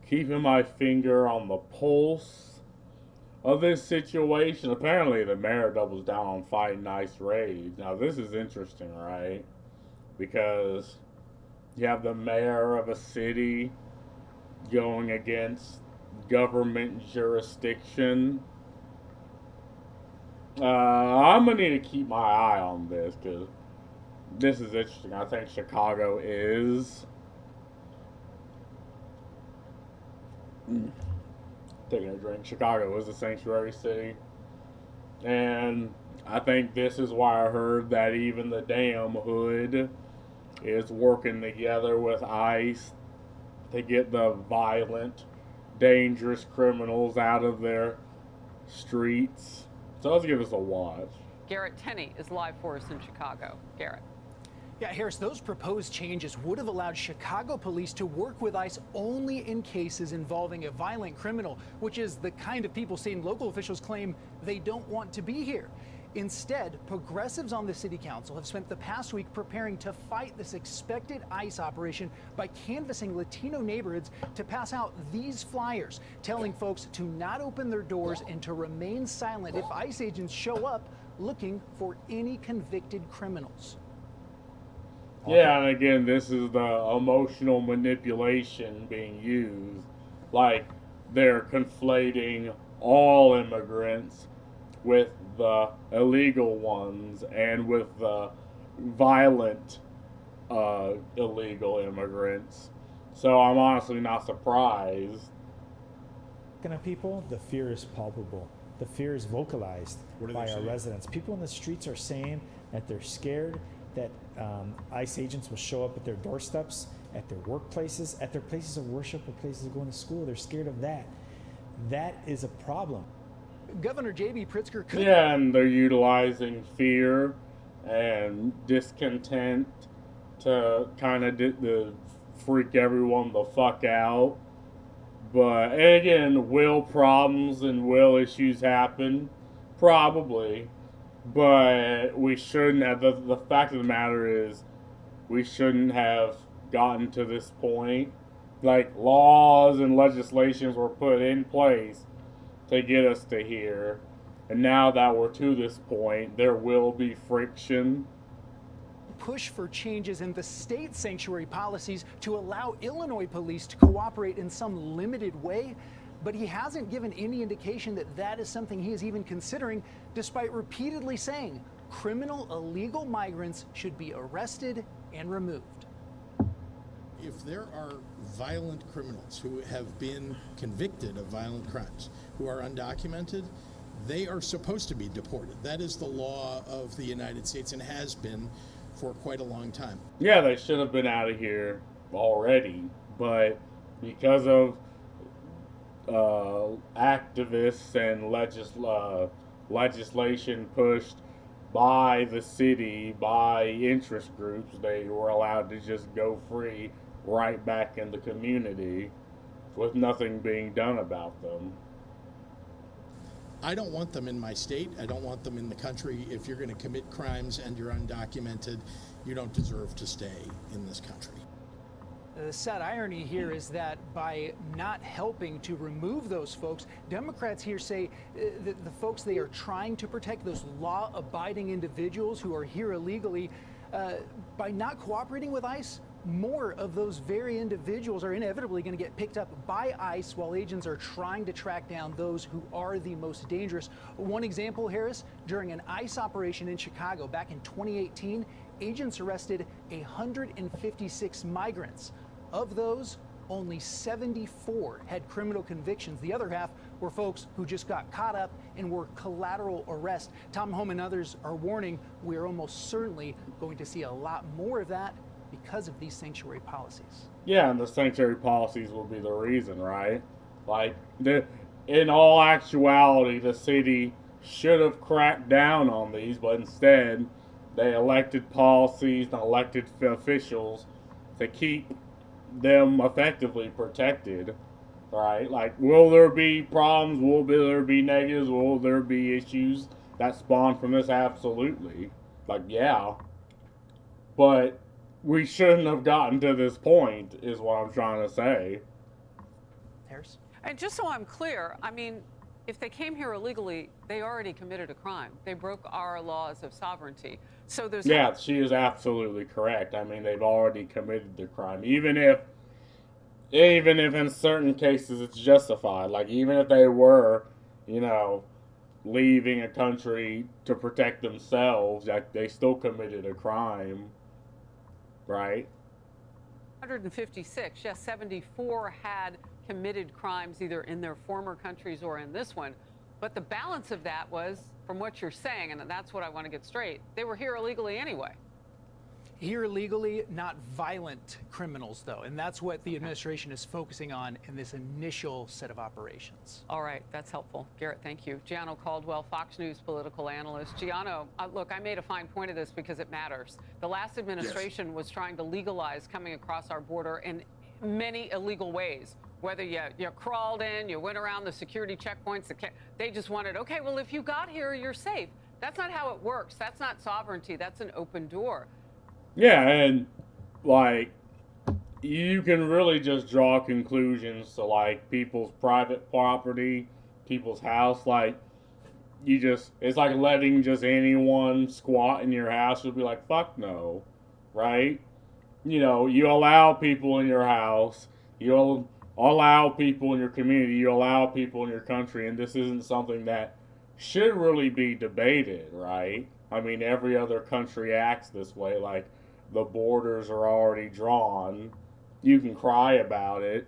keeping my finger on the pulse of this situation. Apparently, the mayor doubles down on fighting ICE raids. Now, this is interesting, right? Because you have the mayor of a city going against government jurisdiction. I'm gonna need to keep my eye on this because this is interesting. I think Chicago is. Taking a drink. Chicago is a sanctuary city. And I think this is why I heard that even the damn hood is working together with ICE to get the violent, dangerous criminals out of their streets. So let's give us a watch. Garrett Tenney is live for us in Chicago. Garrett. Yeah, Harris, those proposed changes would have allowed Chicago police to work with ICE only in cases involving a violent criminal, which is the kind of people state and local officials claim they don't want to be here. Instead, progressives on the city council have spent the past week preparing to fight this expected ICE operation by canvassing Latino neighborhoods to pass out these flyers, telling folks to not open their doors and to remain silent if ICE agents show up looking for any convicted criminals. Yeah, and again, this is the emotional manipulation being used. Like, they're conflating all immigrants with the illegal ones and with the violent illegal immigrants. So I'm honestly not surprised. People, the fear is palpable. The fear is vocalized by our residents. People in the streets are saying that they're scared that ICE agents will show up at their doorsteps, at their workplaces, at their places of worship, or places of going to school. They're scared of that. That is a problem. Governor J.B. Pritzker could... Yeah, and they're utilizing fear and discontent to kind of freak everyone the fuck out. But, and again, will problems and will issues happen? Probably. But we shouldn't have, the fact of the matter is, we shouldn't have gotten to this point. Like, laws and legislations were put in place to get us to here. And now that we're to this point, there will be friction. Push for changes in the state sanctuary policies to allow Illinois police to cooperate in some limited way. But he hasn't given any indication that that is something he is even considering, despite repeatedly saying criminal illegal migrants should be arrested and removed. If there are violent criminals who have been convicted of violent crimes, who are undocumented, they are supposed to be deported. That is the law of the United States and has been for quite a long time. Yeah, they should have been out of here already, but because of activists and legislation pushed by the city, by interest groups, they were allowed to just go free right back in the community with nothing being done about them. I don't want them in my state. I don't want them in the country. If you're going to commit crimes and you're undocumented, you don't deserve to stay in this country. The sad irony here is that by not helping to remove those folks, Democrats here say that the folks they are trying to protect, those law-abiding individuals who are here illegally, by not cooperating with ICE, more of those very individuals are inevitably going to get picked up by ICE while agents are trying to track down those who are the most dangerous. One example, Harris, during an ICE operation in Chicago back in 2018, agents arrested 156 migrants. Of those, only 74 had criminal convictions. The other half were folks who just got caught up and were collateral arrest. Tom Home and others are warning we're almost certainly going to see a lot more of that because of these sanctuary policies. Yeah, and the sanctuary policies will be the reason, right? Like, in all actuality, the city should have cracked down on these, but instead, they elected policies and elected officials to keep them effectively protected, right? Like, will there be problems? Will there be negatives? Will there be issues that spawn from this? Absolutely. Like, yeah. But we shouldn't have gotten to this point, is what I'm trying to say. Harris? And just so I'm clear, I mean, if they came here illegally, they already committed a crime. They broke our laws of sovereignty. So there's Yeah, she is absolutely correct. I mean, they've already committed the crime. Even if in certain cases it's justified. Like, even if they were, you know, leaving a country to protect themselves, like, they still committed a crime, right? 156, yes, 74 had committed crimes either in their former countries or in this one. But the balance of that was, from what you're saying, and that's what I want to get straight, they were here illegally anyway. Here illegally, not violent criminals, though. And that's what the administration is focusing on in this initial set of operations. All right, that's helpful. Garrett, thank you. Gianno Caldwell, Fox News political analyst. Gianno, look, I made a fine point of this because it matters. The last administration was trying to legalize coming across our border in many illegal ways. Whether you crawled in, you went around the security checkpoints, they just wanted, okay, well, if you got here, you're safe. That's not how it works. That's not sovereignty. That's an open door. Yeah, and, like, you can really just draw conclusions to, like, people's private property, people's house. Like, it's like letting just anyone squat in your house. You'll be like, fuck no, right? You know, you allow people in your house, you'll allow people in your community, you allow people in your country, and this isn't something that should really be debated, right? I mean, every other country acts this way. Like, the borders are already drawn. You can cry about it,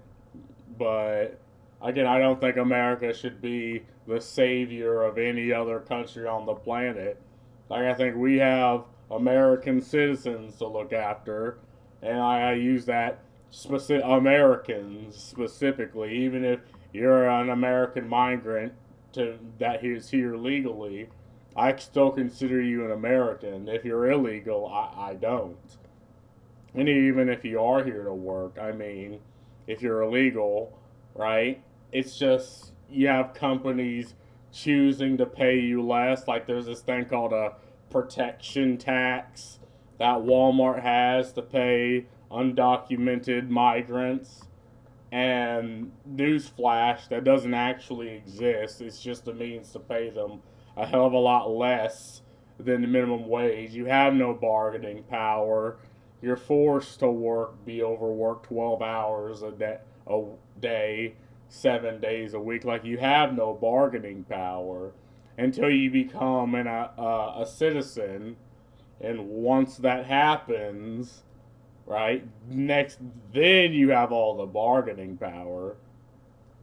but again, I don't think America should be the savior of any other country on the planet. Like, I think we have American citizens to look after, and I use that Americans specifically, even if you're an American migrant that is here legally, I still consider you an American. If you're illegal, I don't. And even if you are here to work, I mean, if you're illegal, right? It's just you have companies choosing to pay you less. Like, there's this thing called a protection tax that Walmart has to pay undocumented migrants. And newsflash, that doesn't actually exist. It's just a means to pay them a hell of a lot less than the minimum wage. You have no bargaining power. You're forced to be overworked 12 hours a day, 7 days a week. Like, you have no bargaining power until you become a citizen. And once that happens, right, then you have all the bargaining power.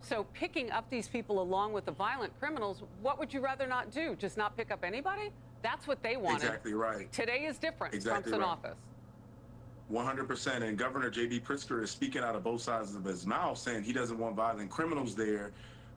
So picking up these people along with the violent criminals, what would you rather not do? Just not pick up anybody? That's what they wanted. Exactly right. Today is different. Exactly Trump's in right. office. 100%. And Governor J.B. Pritzker is speaking out of both sides of his mouth, saying he doesn't want violent criminals there.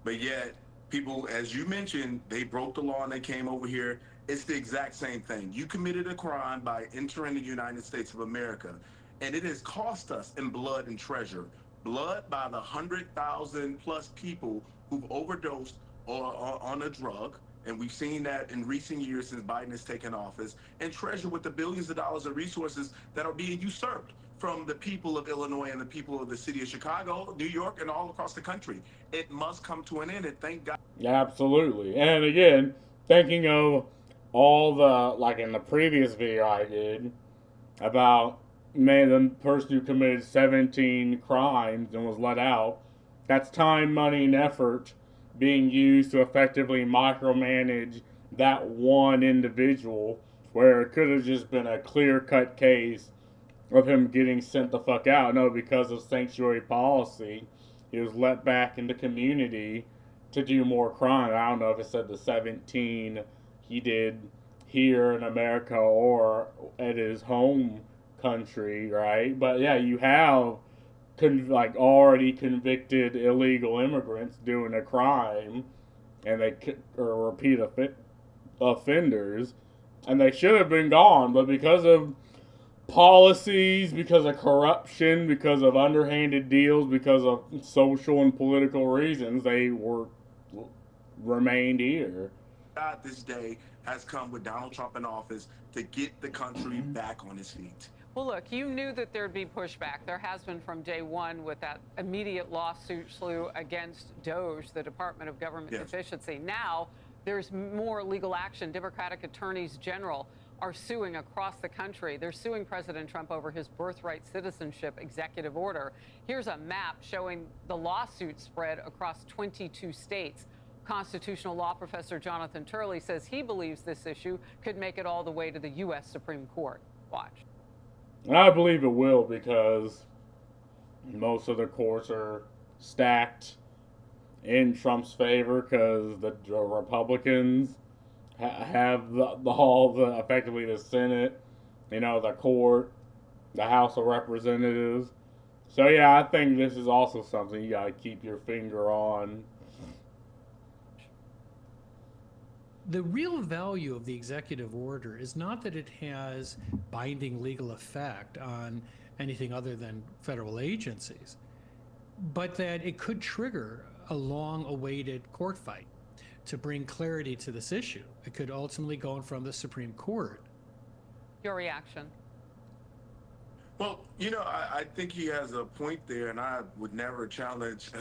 But yet, people, as you mentioned, they broke the law and they came over here. It's the exact same thing. You committed a crime by entering the United States of America, and it has cost us in blood and treasure. Blood by the 100,000 plus people who've overdosed on a drug, and we've seen that in recent years since Biden has taken office, and treasure with the billions of dollars of resources that are being usurped from the people of Illinois and the people of the city of Chicago, New York, and all across the country. It must come to an end, and thank God. Absolutely. And again, thinking of all like in the previous video I did about the person who committed 17 crimes and was let out, that's time, money, and effort being used to effectively micromanage that one individual, where it could have just been a clear-cut case of him getting sent the fuck out. No, because of sanctuary policy, he was let back into community to do more crime. I don't know if it said the 17 he did here in America or at his home country, right? But yeah, you have already convicted illegal immigrants doing a crime, and they are repeat offenders, and they should have been gone, but because of policies, because of corruption, because of underhanded deals, because of social and political reasons, they remained here. God, this day has come with Donald Trump in office to get the country back on its feet. Well, look, you knew that there'd be pushback. There has been from day one with that immediate lawsuit slew against DOJ, the Department of Government Efficiency. Now there's more legal action. Democratic attorneys general are suing across the country. They're suing President Trump over his birthright citizenship executive order. Here's a map showing the lawsuit spread across 22 states. Constitutional law professor Jonathan Turley says he believes this issue could make it all the way to the U.S. Supreme Court. Watch. I believe it will, because most of the courts are stacked in Trump's favor, because the Republicans have effectively the Senate, the court, the House of Representatives. So yeah, I think this is also something you gotta keep your finger on. The real value of the executive order is not that it has binding legal effect on anything other than federal agencies, but that it could trigger a long-awaited court fight to bring clarity to this issue. It could ultimately go in front of the Supreme Court. Your reaction? Well, I think he has a point there, and I would never challenge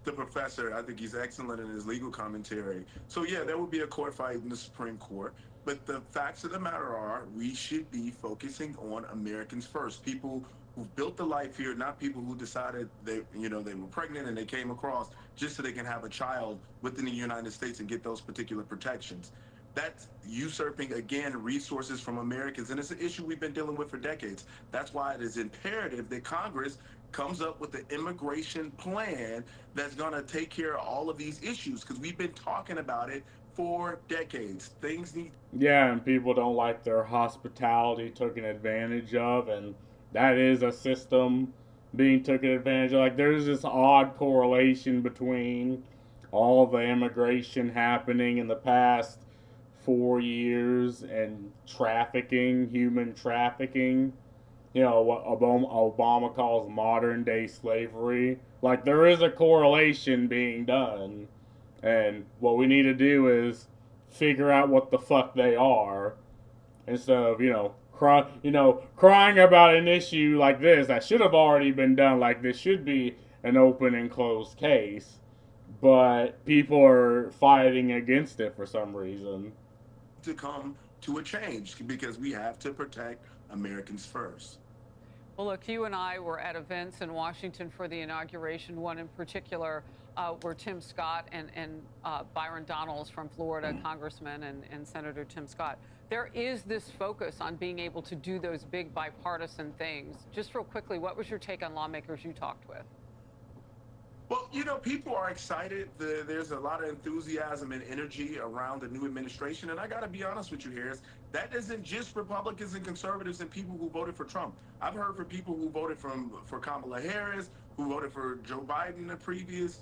the professor. I think he's excellent in his legal commentary. So, yeah, there would be a court fight in the Supreme Court. But the facts of the matter are, we should be focusing on Americans first. People who've built a life here, not people who decided they were pregnant and they came across just so they can have a child within the United States and get those particular protections. That's usurping, again, resources from Americans. And it's an issue we've been dealing with for decades. That's why it is imperative that Congress comes up with an immigration plan that's going to take care of all of these issues, because we've been talking about it for decades. Things need... Yeah, and people don't like their hospitality taken advantage of, and that is a system being taken advantage of. Like, there's this odd correlation between all the immigration happening in the past 4 years and trafficking, human trafficking, what Obama calls modern day slavery. Like, there is a correlation being done, and what we need to do is figure out what the fuck they are, instead of crying about an issue like this that should have already been done. Like, this should be an open and closed case, but people are fighting against it for some reason. To come to a change, because we have to protect Americans first. Well, look, you and I were at events in Washington for the inauguration, one in particular where Tim Scott and Byron Donalds from Florida, Congressman and Senator Tim Scott. There is this focus on being able to do those big bipartisan things. Just real quickly, what was your take on lawmakers you talked with? Well, people are excited. There's a lot of enthusiasm and energy around the new administration. And I got to be honest with you, Harris, that isn't just Republicans and conservatives and people who voted for Trump. I've heard from people who voted for Kamala Harris, who voted for Joe Biden in the previous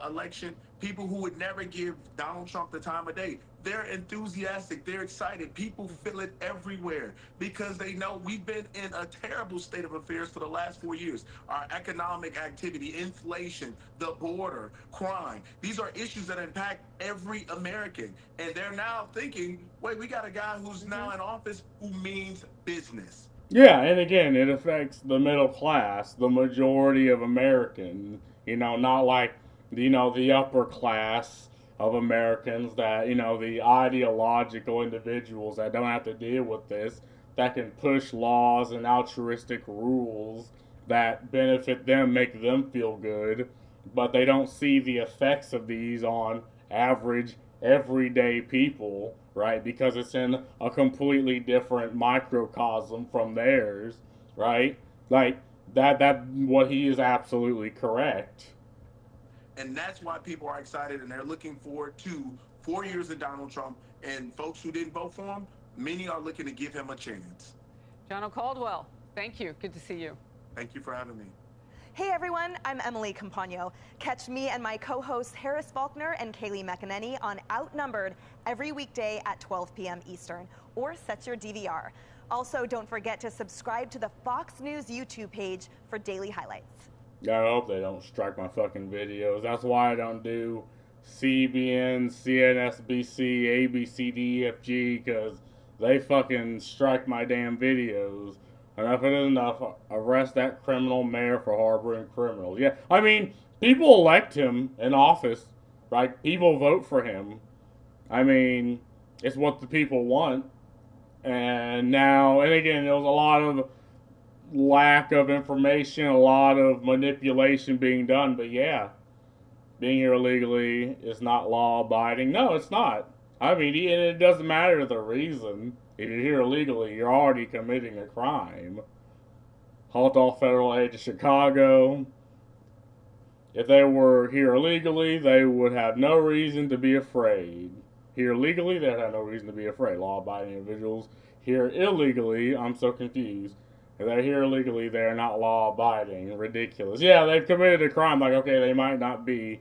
election, people who would never give Donald Trump the time of day. They're enthusiastic. They're excited. People feel it everywhere because they know we've been in a terrible state of affairs for the last 4 years. Our economic activity, inflation, the border, crime. These are issues that impact every American. And they're now thinking, wait, we got a guy who's now in office who means business. Yeah, and again, it affects the middle class, the majority of Americans, not like, the upper class of Americans that, the ideological individuals that don't have to deal with this, that can push laws and altruistic rules that benefit them, make them feel good, but they don't see the effects of these on average, everyday people, right? Because it's in a completely different microcosm from theirs, right? Like, that what he is absolutely correct. And that's why people are excited, and they're looking forward to 4 years of Donald Trump. And folks who didn't vote for him, many are looking to give him a chance. John Caldwell, thank you. Good to see you. Thank you for having me. Hey everyone, I'm Emily Campagno. Catch me and my co-hosts Harris Faulkner and Kaylee McEnany on Outnumbered every weekday at 12 p.m. Eastern, or set your DVR. Also, don't forget to subscribe to the Fox News YouTube page for daily highlights. I hope they don't strike my fucking videos. That's why I don't do CBN, CNSBC, ABCDEFG, because they fucking strike my damn videos. Enough is enough. Arrest that criminal mayor for harboring criminals. Yeah, I mean, people elect him in office, right? People vote for him. I mean, it's what the people want. And now, and again, there was a lot of lack of information, a lot of manipulation being done. But yeah, being here illegally is not law abiding. No, it's not. I mean, and it doesn't matter the reason. If you're here illegally, you're already committing a crime. Halt all federal aid to Chicago. If they were here illegally, they would have no reason to be afraid. Here legally, they'd have no reason to be afraid. Law-abiding individuals. Here illegally, I'm so confused. If they're here illegally, they're not law-abiding. Ridiculous. Yeah, they've committed a crime. Like, okay, they might not be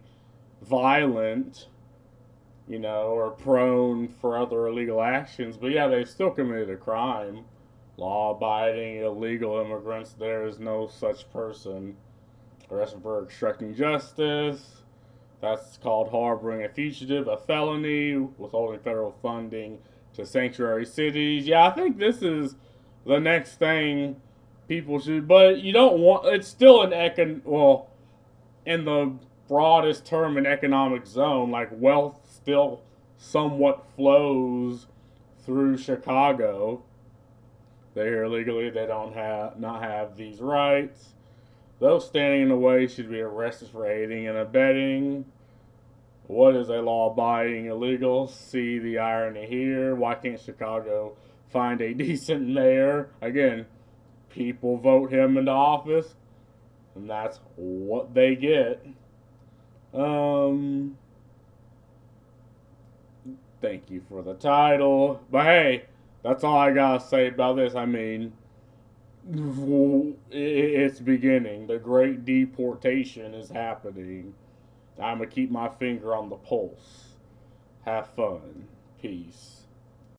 violent, or prone for other illegal actions, but yeah, they still committed a crime. Law-abiding, illegal immigrants, there is no such person. Arrested for obstructing justice. That's called harboring a fugitive, a felony, withholding federal funding to sanctuary cities. Yeah, I think this is the next thing people should, but you don't want, it's still in the broadest term, an economic zone, like wealth still somewhat flows through Chicago. They're here illegally, they don't not have these rights. Those standing in the way should be arrested for aiding and abetting. What is a law-abiding illegal? See the irony here. Why can't Chicago find a decent mayor? Again, people vote him into office, and that's what they get. Thank you for the title. But hey, that's all I gotta say about this. I mean, it's beginning. The great deportation is happening. I'm gonna keep my finger on the pulse. Have fun. Peace.